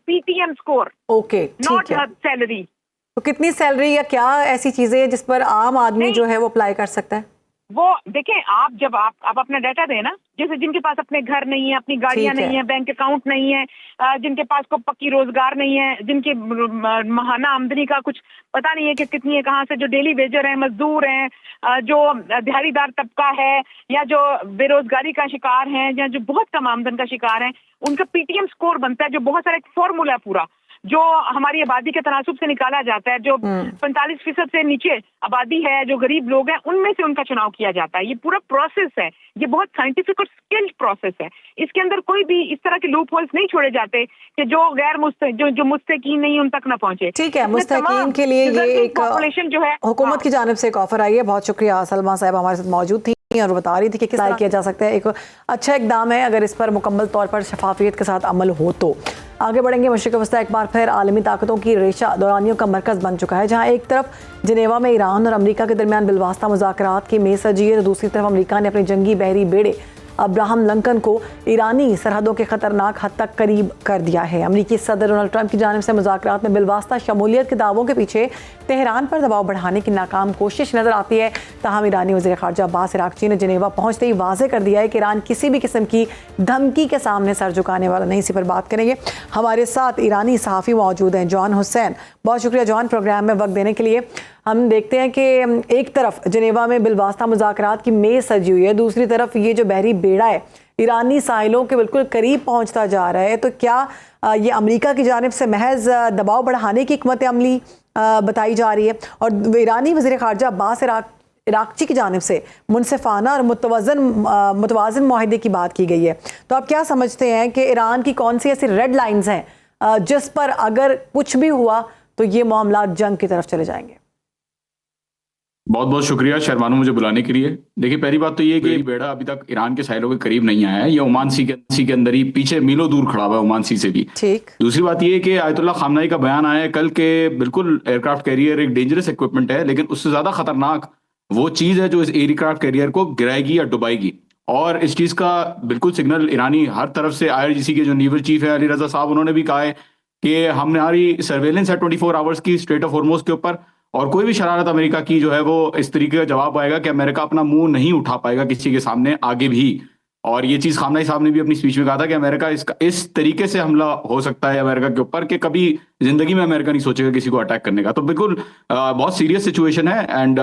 PTM score, okay, not salary. तो कितनी सैलरी या क्या ऐसी चीजें हैं जिस पर आम आदमी जो है वो अप्लाई कर सकता है? वो देखें, आप जब आप अपना डाटा दें ना, जैसे जिनके पास अपने घर नहीं है, अपनी गाड़ियां नहीं है, बैंक अकाउंट नहीं है, जिनके पास को पक्की रोजगार नहीं है, जिनके माहाना आमदनी का कुछ पता नहीं है कि कितनी है, कहाँ से, जो डेली वेजर हैं, मजदूर हैं, जो दिहाड़ीदार तबका है, या जो बेरोजगारी का शिकार है, या जो बहुत कम आमदन का शिकार है, उनका PTM स्कोर बनता है, जो बहुत सारा एक फॉर्मूला पूरा जो हमारी आबादी के तनासुब से निकाला जाता है। जो 45% से नीचे आबादी है, जो गरीब लोग हैं, उनमें से उनका चुनाव किया जाता है। ये पूरा प्रोसेस है, ये बहुत साइंटिफिक और स्किल्ड प्रोसेस है। इसके अंदर कोई भी इस तरह के लूप होल्स नहीं छोड़े जाते कि जो जो मुस्तकीन नहीं उन तक न पहुंचे। ठीक है, मुस्तकीन के लिए ये एक पॉपुलेशन जो है हुकूमत की जानिब से एक ऑफर आई है। बहुत शुक्रिया, सलमा साहब हमारे साथ मौजूद थी और बता रही थी कि किस तरह किया जा सकता है। एक अच्छा इकदाम है अगर इस पर मुकम्मल तौर पर शफाफियत के साथ अमल हो तो। आगे बढ़ेंगे। मशरिक़ वस्ता एक बार फिर आलमी ताकतों की रेशा दौरानियों का मरकज़ बन चुका है, जहाँ एक तरफ जिनेवा में ईरान और अमरीका के दरमियान बिलवास्ता मुज़ाकरात की मेज सजी है, तो दूसरी तरफ अमरीका ने अपने जंगी बहरी बेड़े अब्राहम लिंकन को ईरानी सरहदों के खतरनाक हद तक करीब कर दिया है। अमेरिकी सदर डोनाल्ड ट्रंप की जानिब से मुज़ाकरात में बिलवास्ता शमूलियत के दावों के पीछे तेहरान पर दबाव बढ़ाने की नाकाम कोशिश नजर आती है। ताहम ईरानी वज़ीर ख़ारजा अब्बास अराग़ची ने जेनेवा पहुंचते ही वाज़ेह कर दिया है कि ईरान किसी भी किस्म की धमकी के सामने सर झुकाने वाला नहीं। इसी पर बात करेंगे, हमारे साथ ईरानी सहाफ़ी मौजूद हैं, जॉन हुसैन। बहुत शुक्रिया जॉन प्रोग्राम में वक्त देने के लिए। हम देखते हैं कि एक तरफ जेनेवा में बिलवास्ता मुज़ाकरात की मेज़ सजी हुई है, दूसरी तरफ ये जो बहरी बेड़ा है ईरानी साहिलों के बिल्कुल करीब पहुंचता जा रहा है। तो क्या ये अमेरिका की जानिब से महज दबाव बढ़ाने की हिकमत अमली बताई जा रही है, और ईरानी वज़ीर ख़ारजा अब्बास अराग़ची की जानिब से मुनसिफाना और मुतवाज़िन मुआहदे की बात की गई है। तो आप क्या समझते हैं कि ईरान की कौन सी ऐसी रेड लाइंस हैं जिस पर अगर कुछ भी हुआ तो ये मामला जंग की तरफ चले जाएंगे? बहुत बहुत शुक्रिया शर्मानू मुझे बुलाने के लिए। देखिए, पहली बात तो ये कि बेड़ा अभी तक ईरान के साहिलों के करीब नहीं आया है, ये ओमान सी के अंदर ही पीछे मीलों दूर खड़ा हुआ है, ओमान सी से भी। ठीक। दूसरी बात ये कि आयतुल्ला खामनाई का बयान आया है कल के बिल्कुल एयरक्राफ्ट कैरियर एक डेंजरस इक्विपमेंट है, लेकिन उससे ज्यादा खतरनाक वो चीज है जो इस एयरक्राफ्ट कैरियर को गिराएगी या डुबाएगी। और इस चीज का बिल्कुल सिग्नल ईरानी हर तरफ से, IRGC के जो नेवल चीफ है अली रजा साहब, उन्होंने भी कहा है कि हमारी सर्वेलेंस है 24 आवर्स की स्ट्रेट ऑफ हॉर्मुज़ के ऊपर, और कोई भी शरारत अमेरिका की जो है वो इस तरीके का जवाब आएगा कि अमेरिका अपना मुंह नहीं उठा पाएगा किसी के सामने आगे भी। और ये चीज खामनाई साहब ने भी अपनी स्पीच में कहा था कि अमेरिका इस तरीके से हमला हो सकता है अमेरिका के ऊपर कि कभी जिंदगी में अमेरिका नहीं सोचेगा किसी को अटैक करने का। तो बिल्कुल बहुत सीरियस सिचुएशन है, एंड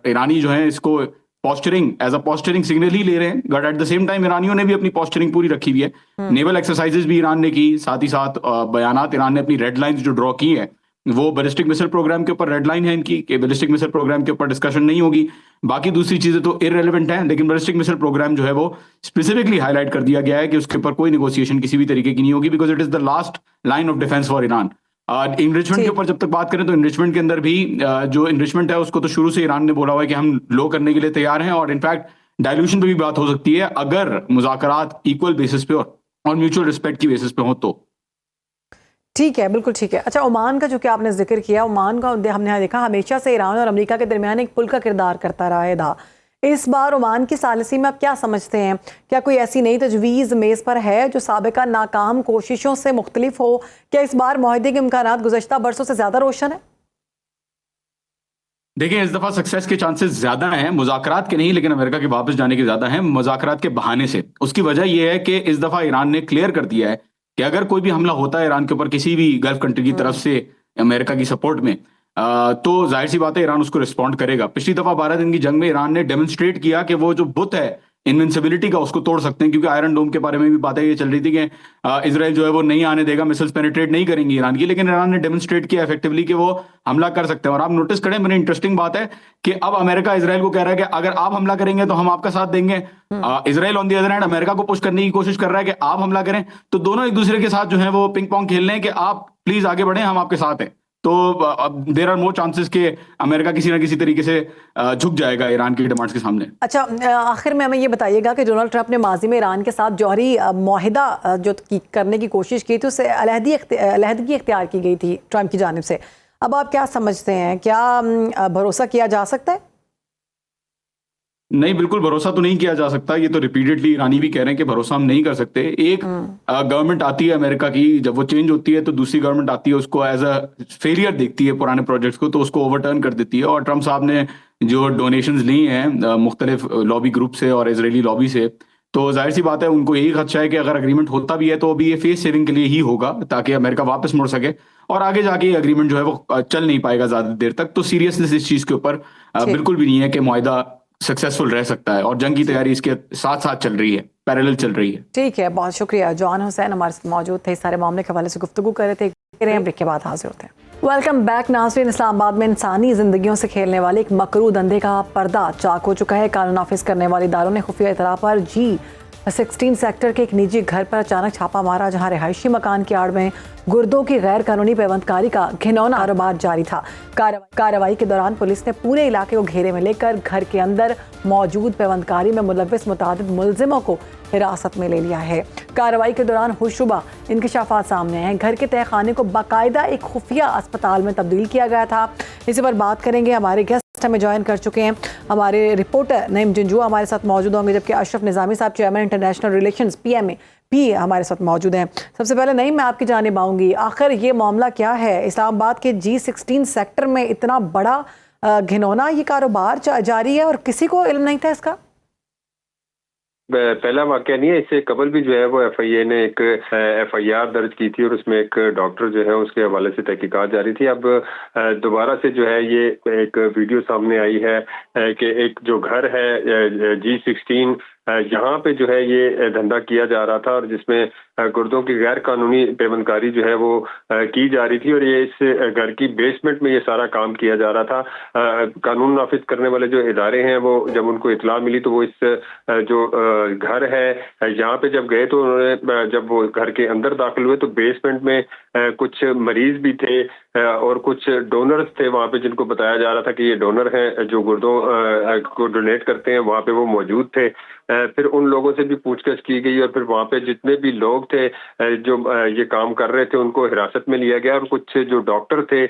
ईरानी जो है इसको posturing as a posturing signal ही ले रहे हैं, but at the same time ईरानियों ने भी अपनी पॉस्चरिंग पूरी रखी हुई है। नेवल एक्सरसाइजेज भी ईरान ने की, साथ ही साथ बयानात ईरान ने अपनी रेड लाइंस जो ड्रॉ की है, वो बैलिस्टिक मिसाइल प्रोग्राम के ऊपर रेड लाइन है इनकी कि बैलिस्टिक मिसाइल प्रोग्राम के ऊपर डिस्कशन नहीं होगी, बाकी दूसरी चीजें तो इररिलेवेंट हैं, लेकिन बैलिस्टिक मिसाइल प्रोग्राम जो है वो स्पेसिफिकली हाईलाइट कर दिया गया है कि उसके ऊपर कोई नेगोशिएशन किसी भी तरीके की नहीं होगी, because it is the last line of defence for Iran. Enrichment के ऊपर जब तक बात करें तो इनरिचमेंट के अंदर भी जो इनरिचमेंट है उसको तो शुरू से ईरान ने बोला हुआ है कि हम लो करने के लिए तैयार हैं, और इनफैक्ट डायल्यूशन पे भी बात हो सकती है अगर मुज़ाकरात इक्वल बेसिस पे और म्यूचुअल रिस्पेक्ट की बेसिस पे हो तो। ठीक है, बिल्कुल ठीक है। अच्छा, ओमान का जो कि आपने जिक्र किया, ओमान का हमने देखा हमेशा से ईरान और अमेरिका के दरमियान एक पुल का किरदार करता रहा है था। इस बार ओमान की सालिसी में आप क्या समझते हैं? क्या कोई ऐसी नई तजवीज़ मेज़ पर है जो साबिका नाकाम कोशिशों से मुख्तलिफ हो? क्या इस बार मुआहदे के इम्कानात गुज़श्ता बरसों से ज़्यादा रोशन है? देखिए, इस दफा सक्सेस के चांसेस ज्यादा हैं, मुज़ाकरात के नहीं लेकिन अमेरिका के वापस जाने के ज्यादा हैं, मुज़ाकरात के बहाने से। उसकी वजह यह है कि इस दफा ईरान ने क्लियर कर दिया है कि अगर कोई भी हमला होता है ईरान के ऊपर किसी भी गल्फ कंट्री की तरफ से अमेरिका की सपोर्ट में, तो जाहिर सी बात है ईरान उसको रिस्पॉन्ड करेगा। पिछली दफा 12 दिन की जंग में ईरान ने डेमोन्स्ट्रेट किया कि वो जो बुत है इनविंसिबिलिटी का उसको तोड़ सकते हैं, क्योंकि आयरन डोम के बारे में भी बातें ये चल रही थी कि इजराइल जो है वो नहीं आने देगा, मिसाइल्स पेनिट्रेट नहीं करेंगी ईरान की, लेकिन ईरान ने डेमोन्स्ट्रेट किया इफेक्टिवली कि वो हमला कर सकते हैं। और आप नोटिस करें, बड़ी इंटरेस्टिंग बात है कि अब अमेरिका इजराइल को कह रहा है कि अगर आप हमला करेंगे तो हम आपका साथ देंगे। Israel on the other hand America को पुश करने की कोशिश कर रहा है कि आप हमला करें, तो दोनों एक दूसरे के साथ जो है वो पिंग पोंग खेल रहे हैं कि आप प्लीज आगे बढ़ें, हम आपके साथ हैं। तो देयर आर मोर चांसेस कि अमेरिका किसी ना किसी तरीके से झुक जाएगा ईरान की डिमांड्स के सामने। अच्छा, आखिर में हमें ये बताइएगा कि डोनाल्ड ट्रंप ने माजी में ईरान के साथ जौहरी मुआहिदा जो करने की कोशिश की थी, उससे अलहदगी इख्तियार की गई थी ट्रंप की जानिब से। अब आप क्या समझते हैं, क्या भरोसा किया जा सकता है? नहीं, बिल्कुल भरोसा तो नहीं किया जा सकता। ये तो रिपीटेडली ईरानी भी कह रहे हैं कि भरोसा हम नहीं कर सकते। एक गवर्नमेंट आती है अमेरिका की, जब वो चेंज होती है तो दूसरी गवर्नमेंट आती है, उसको एज अ फेलियर देखती है पुराने प्रोजेक्ट्स को, तो उसको ओवरटर्न कर देती है। और ट्रंप साहब ने जो डोनेशंस ली हैं मुख्तलिफ लॉबी ग्रुप से और इजरायली लॉबी से, तो जाहिर सी बात है उनको यही खदशा है कि अगर अग्रीमेंट होता भी है तो अभी ये फेस सेविंग के लिए ही होगा, ताकि अमेरिका वापस मुड़ सके, और आगे जाके ये अग्रीमेंट जो है वो चल नहीं पाएगा ज्यादा देर तक। तो सीरियसनेस इस चीज के ऊपर बिल्कुल भी नहीं है कि मुआहिदा सक्सेसफुल रह सकता है, और जंग की तैयारी इसके साथ साथ चल रही है, पैरेलल चल रही है। ठीक है, बहुत शुक्रिया। जॉन हुसैन हमारे साथ मौजूद थे, इस सारे मामले के हवाले से गुफ्तगू कर रहे थे। ब्रेक के बाद हाजिर होते हैं। वेलकम बैक नाज़रीन। इस्लामाबाद में इंसानी जिंदगियों से खेलने वाले एक मकरू धंधे का पर्दा चाक हो चुका है। कानून नाफिज करने वाले इदारों ने खुफिया इतला पर G16 सेक्टर के एक निजी घर पर अचानक छापा मारा, जहां रिहायशी मकान की आड़ में गुर्दों की गैर कानूनी पेवंदकारी का घिनौना कारोबार जारी था। कार्रवाई के दौरान पुलिस ने पूरे इलाके को घेरे में लेकर घर के अंदर मौजूद पेवंदकारी में मुलव्विस मुतादिद मुलजिमों को हिरासत में ले लिया है। कार्रवाई के दौरान हुशुबा इंकशाफात सामने आए हैं। घर के तहखाने को बाकायदा एक खुफिया अस्पताल में तब्दील किया गया था। इसी पर बात करेंगे, हमारे गेस्ट में ज्वाइन कर चुके हैं हमारे रिपोर्टर नईम जंजुआ हमारे साथ मौजूद होंगे, जबकि अशरफ निज़ामी साहब चेयरमैन इंटरनेशनल रिलेशंस PMA भी हमारे साथ मौजूद हैं। सबसे पहले नईम, मैं आपकी जानिब आऊँगी, आखिर ये मामला क्या है? इस्लामाबाद के G16 सेक्टर में इतना बड़ा घिनौना ये कारोबार जारी है और किसी को इल्म नहीं था इसका? पहला वाकया नहीं है, इससे कबल भी जो है वो FIA ने एक FIR दर्ज की थी और उसमें एक डॉक्टर जो है उसके हवाले से तहकीकात जारी थी। अब दोबारा से जो है ये एक वीडियो सामने आई है कि एक जो घर है G16 यहाँ पे जो है ये धंधा किया जा रहा था और जिसमें गुर्दों की गैर कानूनी पेवंदकारी जो है वो की जा रही थी और ये इस घर की बेसमेंट में ये सारा काम किया जा रहा था। कानून नाफिज करने वाले जो इदारे हैं वो जब उनको इतला मिली तो वो इस जो घर है यहाँ पे जब गए तो उन्होंने जब वो घर के अंदर दाखिल हुए तो बेसमेंट में कुछ मरीज भी थे और कुछ डोनर्स थे वहाँ पे, जिनको बताया जा रहा था कि ये डोनर हैं जो गुर्दों को डोनेट करते हैं, वहाँ पे वो मौजूद थे। फिर उन लोगों से भी पूछताछ की गई और फिर वहाँ पे जितने भी लोग थे जो ये काम कर रहे थे उनको हिरासत में लिया गया और कुछ जो डॉक्टर थे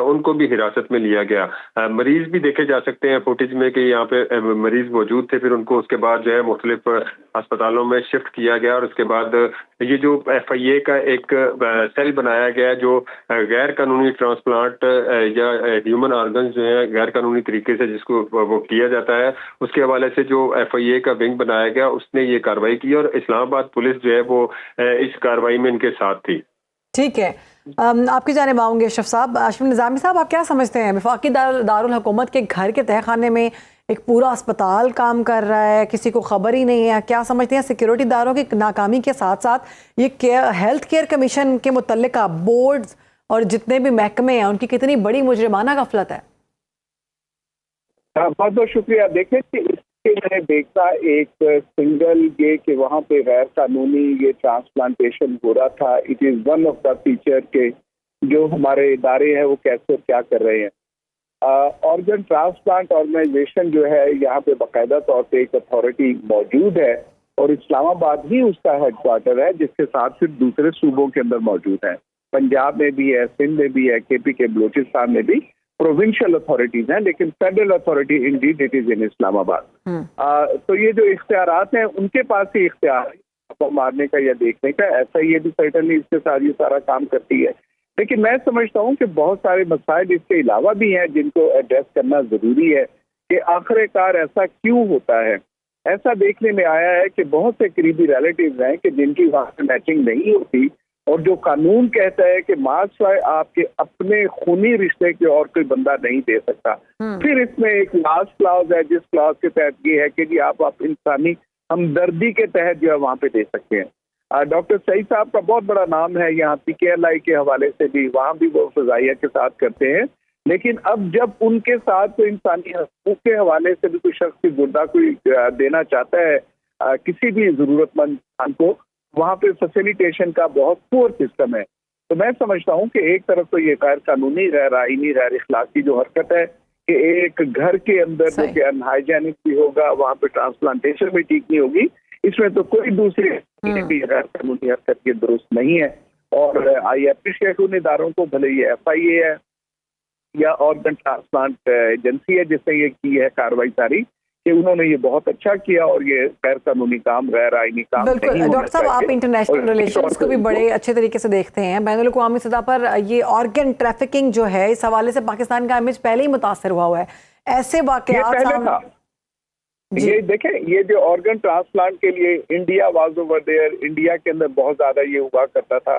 उनको भी हिरासत में लिया गया। मरीज भी देखे जा सकते हैं फुटेज में कि यहाँ पे मरीज मौजूद थे। फिर उनको उसके बाद जो है मुख्तलिफ अस्पतालों में शिफ्ट किया गया और उसके बाद ये जो FIA का एक सेल बनाया गया जो गैर कानूनी ट्रांसप्लांट या ह्यूमन ऑर्गन्स जो है गैर कानूनी तरीके से जिसको वो किया जाता है, उसके हवाले से जो FIA का विंग बनाया गया उसने ये कार्रवाई की और इस्लामाबाद पुलिस जो है वो इस कार्रवाई में इनके साथ थी। ठीक है, आपकी जानिब आऊँगी अशरफ साहब। अशरफ निज़ामी साहब, आप क्या समझते हैं वफाकी दारुल हुकूमत के घर के तहखाने में एक पूरा अस्पताल काम कर रहा है, किसी को खबर ही नहीं है, क्या समझते हैं सिक्योरिटी दारों की नाकामी के साथ साथ ये हेल्थ केयर कमीशन के मुतल्लिका बोर्ड्स और जितने भी महकमे हैं उनकी कितनी बड़ी मुजरिमाना गफलत है? बहुत बहुत शुक्रिया। देखें कि इसके मैंने देखा एक सिंगल ये कि वहाँ पे गैर कानूनी ये ट्रांसप्लांटेशन हो रहा था। It is one of the feature के जो हमारे इदारे हैं वो कैसे और क्या कर रहे हैं। ऑर्गन ट्रांसप्लांट ऑर्गेनाइजेशन जो है यहाँ पे बाकायदा तौर पे एक अथॉरिटी मौजूद है और इस्लामाबाद ही उसका हेडक्वार्टर है, जिसके साथ फिर दूसरे सूबों के अंदर मौजूद है। पंजाब में भी है, सिंध में भी है, KP के बलूचिस्तान में भी प्रोविंशियल अथॉरिटीज हैं, लेकिन federal authority Indeed it is in Islamabad. तो ये जो इख्तियारात हैं उनके पास ही इख्तियार है मारने का या देखने का। ऐसा ही ये भी सर्टनली इसके साथ ये सारा काम करती है। लेकिन मैं समझता हूँ कि बहुत सारे मसाइल इसके अलावा भी हैं जिनको एड्रेस करना जरूरी है कि आखिरकार ऐसा क्यों होता है। ऐसा देखने में आया है कि बहुत से करीबी रिलेटिव्स हैं कि जिनकी वहाँ से मैचिंग नहीं होती और जो कानून कहता है कि मासिवाय आपके अपने खूनी रिश्ते के और कोई बंदा नहीं दे सकता। फिर इसमें एक लास्ट क्लॉज है जिस क्लॉज के तहत ये है कि जी आप इंसानी हमदर्दी के तहत जो है वहाँ पे दे सकते हैं। डॉक्टर सईद साहब का बहुत बड़ा नाम है यहाँ PKLI के हवाले से भी, वहाँ भी वो फजाइया के साथ करते हैं। लेकिन अब जब उनके साथ तो इंसानी हकूक के हवाले से भी कोई शख्स की गुर्दा कोई देना चाहता है किसी भी जरूरतमंद इंसान को, वहाँ पे फैसिलिटेशन का बहुत पुअर सिस्टम है। तो मैं समझता हूँ कि एक तरफ तो ये गैर कानूनी गैर आईनी गैर इखलाकी जो हरकत है कि एक घर के अंदर जो कि अनहाइजेनिक भी होगा, वहाँ पे ट्रांसप्लांटेशन भी ठीक नहीं होगी, इसमें तो कोई दूसरी गैर कानूनी हरकत की दुरुस्त नहीं है। और आई अप्रिशिएट उन इदारों को, भले ये FIA है या ऑर्गन ट्रांसप्लांट एजेंसी है जिसने ये की है कार्रवाई सारी, कि उन्होंने ये बहुत अच्छा किया और ये गैर कानूनी काम गैर आईनी काम बिल्कुल। नहीं डॉक्टर साहब, आप इंटरनेशनल रिलेशंस को भी बड़े अच्छे तरीके से देखते हैं। बैनुल अक़वामी सतह पर ये ऑर्गन ट्रैफिकिंग जो है इस हवाले से पाकिस्तान का इमेज पहले ही मुतासर हुआ है। ऐसे वाक़यात ये देखें, ये जो ऑर्गन ट्रांसप्लांट के लिए India was over there, India के अंदर बहुत ज्यादा ये हुआ करता था,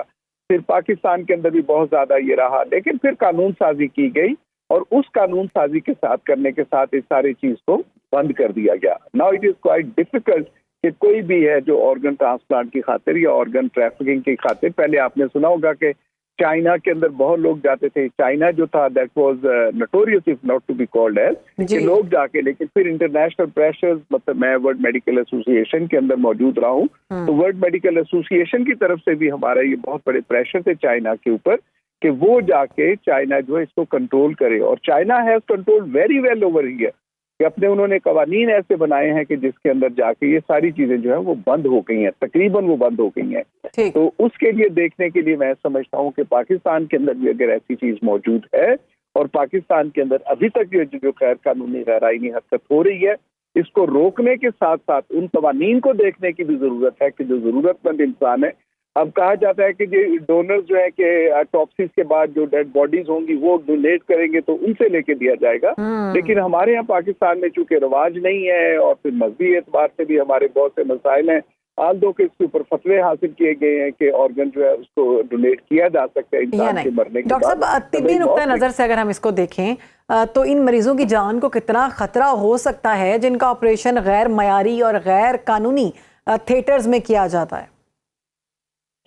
फिर पाकिस्तान के अंदर भी बहुत ज्यादा ये रहा, लेकिन फिर कानून साजी की गई और उस कानून साजी के साथ करने के साथ इस सारी चीज को बंद कर दिया गया। Now it is quite difficult कि कोई भी है जो ऑर्गन ट्रांसप्लांट की खातिर या ऑर्गन ट्रैफिकिंग की खातिर, पहले आपने सुना होगा कि चाइना के अंदर बहुत लोग जाते थे। चाइना जो था that was notorious if not to be called as, कि लोग जाके, लेकिन फिर इंटरनेशनल प्रेशर्स, मतलब मैं वर्ल्ड मेडिकल एसोसिएशन के अंदर मौजूद रहा हूँ, तो वर्ल्ड मेडिकल एसोसिएशन की तरफ से भी हमारा ये बहुत बड़े प्रेशर थे चाइना के ऊपर कि वो जाके चाइना जो है इसको कंट्रोल करे। और China has control very well over here, कि अपने उन्होंने कवानीन ऐसे बनाए हैं कि जिसके अंदर जाके ये सारी चीजें जो है वो बंद हो गई हैं, तकरीबन वो बंद हो गई हैं। तो उसके लिए देखने के लिए मैं समझता हूँ कि पाकिस्तान के अंदर भी अगर ऐसी चीज मौजूद है और पाकिस्तान के अंदर अभी तक ये जो गैर कानूनी गैर आईनी हरकत हो रही है, इसको रोकने के साथ साथ उन कवानीन को देखने की भी जरूरत है कि जो जरूरतमंद इंसान है। अब कहा जाता है कि जो डोनर्स जो है कि ऑटोप्सीज के बाद जो डेड बॉडीज होंगी वो डोनेट करेंगे तो उनसे लेके दिया जाएगा, लेकिन हमारे यहाँ पाकिस्तान में चूंकि रिवाज नहीं है और फिर मजहबी एतबार से भी हमारे बहुत से मसाइल हैं, आल दो के इसके ऊपर फतवे हासिल किए गए हैं कि ऑर्गन जो है उसको डोनेट किया जा सकता है इंसान के मरने के बाद। डॉक्टर साहब, तिब्बी नुक्ता नज़र से अगर हम इसको देखें तो इन मरीजों की जान को कितना खतरा हो सकता है जिनका ऑपरेशन गैर मयारी और गैर कानूनी थिएटर्स में किया जाता है?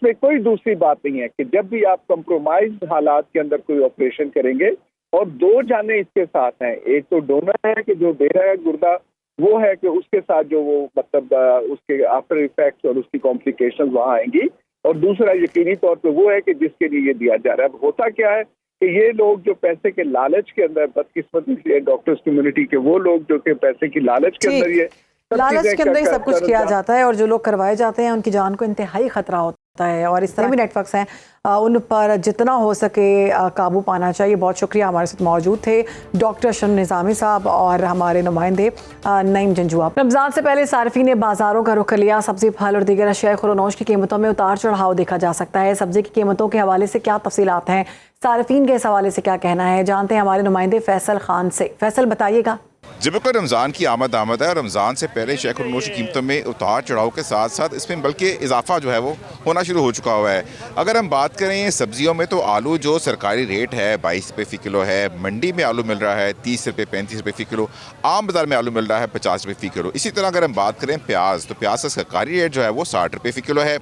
इसमें कोई दूसरी बात नहीं है कि जब भी आप कंप्रोमाइज हालात के अंदर कोई ऑपरेशन करेंगे और दो जाने इसके साथ हैं, एक तो डोनर है कि जो दे रहा है गुर्दा, वो है कि उसके साथ जो वो मतलब उसके आफ्टर इफेक्ट्स और उसकी कॉम्प्लिकेशंस वहाँ आएंगी, और दूसरा यकीनी तौर पे वो है कि जिसके लिए ये दिया जा रहा है। अब होता क्या है कि ये लोग जो पैसे के लालच के अंदर, बदकिस्मती से डॉक्टर्स कम्युनिटी के वो लोग जो कि पैसे की लालच के अंदर ये लालच के अंदर ही सब कुछ किया जाता है और जो लोग करवाए जाते हैं उनकी जान को इंतहाई खतरा होता है। और इस तरह भी नेटवर्क्स हैं, उन पर जितना हो सके काबू पाना चाहिए। बहुत शुक्रिया, हमारे साथ मौजूद थे डॉक्टर शरण निज़ामी साहब और हमारे नुमाइंदे नईम जंजुआ। रमज़ान से पहले सार्फिन ने बाज़ारों का रुख कर लिया। सब्ज़ी, फल और दीगर अशिया खुरनोश की कीमतों में उतार चढ़ाव देखा जा सकता है। सब्ज़ी की कीमतों के हवाले से क्या तफसीलात हैं, सार्फिन के इस हवाले से क्या कहना है, जानते हैं हमारे नुमाइंदे फैसल खान से। फैसल, बताइएगा। जी बिल्कुल, रमज़ान की आमद है। रमज़ान से पहले शेख खुरनोश की कीमतों में उतार चढ़ाव के साथ साथ इसमें बल्कि इजाफा जो है वो होना शुरू हो चुका हुआ है। अगर हम बात करें सब्जियों में तो आलू जो सरकारी रेट है 22 रुपये फ़ी किलो है, मंडी में आलू मिल रहा है 30 रुपये 35 रुपये फ़ी किलो, आम बाज़ार में आलू मिल रहा है 50 रुपये फ़ी किलो। इसी तरह अगर हम बात करें प्याज, तो प्याज का सरकारी रेट जो है वो 60 रुपये फ़ी किलो है,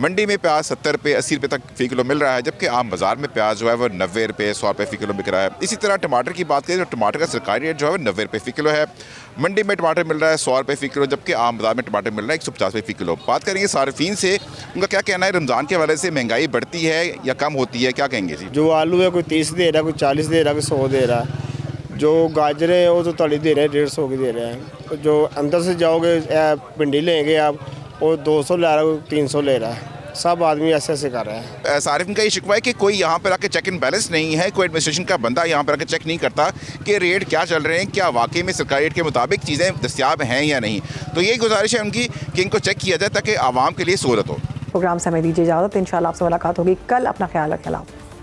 मंडी में प्याज 70 रुपये 80 रुपये तक फ़ी किलो मिल रहा है, जबकि आम बाज़ार में प्याज जो है वो 90 रुपये 100 रुपये फ़ी किलो बिक रहा है। इसी तरह टमाटर की बात करें तो टमाटर का सरकारी रेट जो है वो 90 रुपये फ़ी किलो है, मंडी में टमाटर मिल रहा है 100 रुपये फ़ी किलो, जबकि आम बाज़ार में टमाटर मिल रहा है 150 रुपये फ़ी किलो। बात करेंगे सार्फिन से, उनका क्या कहना है रमज़ान के हवाले से, महंगाई बढ़ती है या कम होती है, क्या कहेंगे जी? जो आलू है कोई 30 दे रहा है, कोई 40 दे रहा है, कोई 100 दे रहा है। जो गाजर है वो तो 40 दे रहे हैं, 150 की दे रहे हैं। जो अंदर से जाओगे भिंडी लेंगे आप, वो 200 ले रहा है, 300 ले रहा है। सब आदमी ऐसे ऐसे कर रहे हैं। सारिफिन का ये शिकवा है कि कोई यहाँ पर आके चेक एंड बैलेंस नहीं है, कोई एडमिनिस्ट्रेशन का बंदा यहाँ पर आके चेक नहीं करता कि रेट क्या चल रहे हैं, क्या वाकई में सरकारी रेट के मुताबिक चीज़ें दस्तियाब हैं या नहीं। तो यही गुजारिश है उनकी कि इनको चेक किया जाए ताकि आवाम के लिए सहूलत हो। प्रोग्राम से हमें दीजिए इजाज़त, इंशाल्लाह आपसे मुलाकात होगी कल। अपना ख्याल रखें।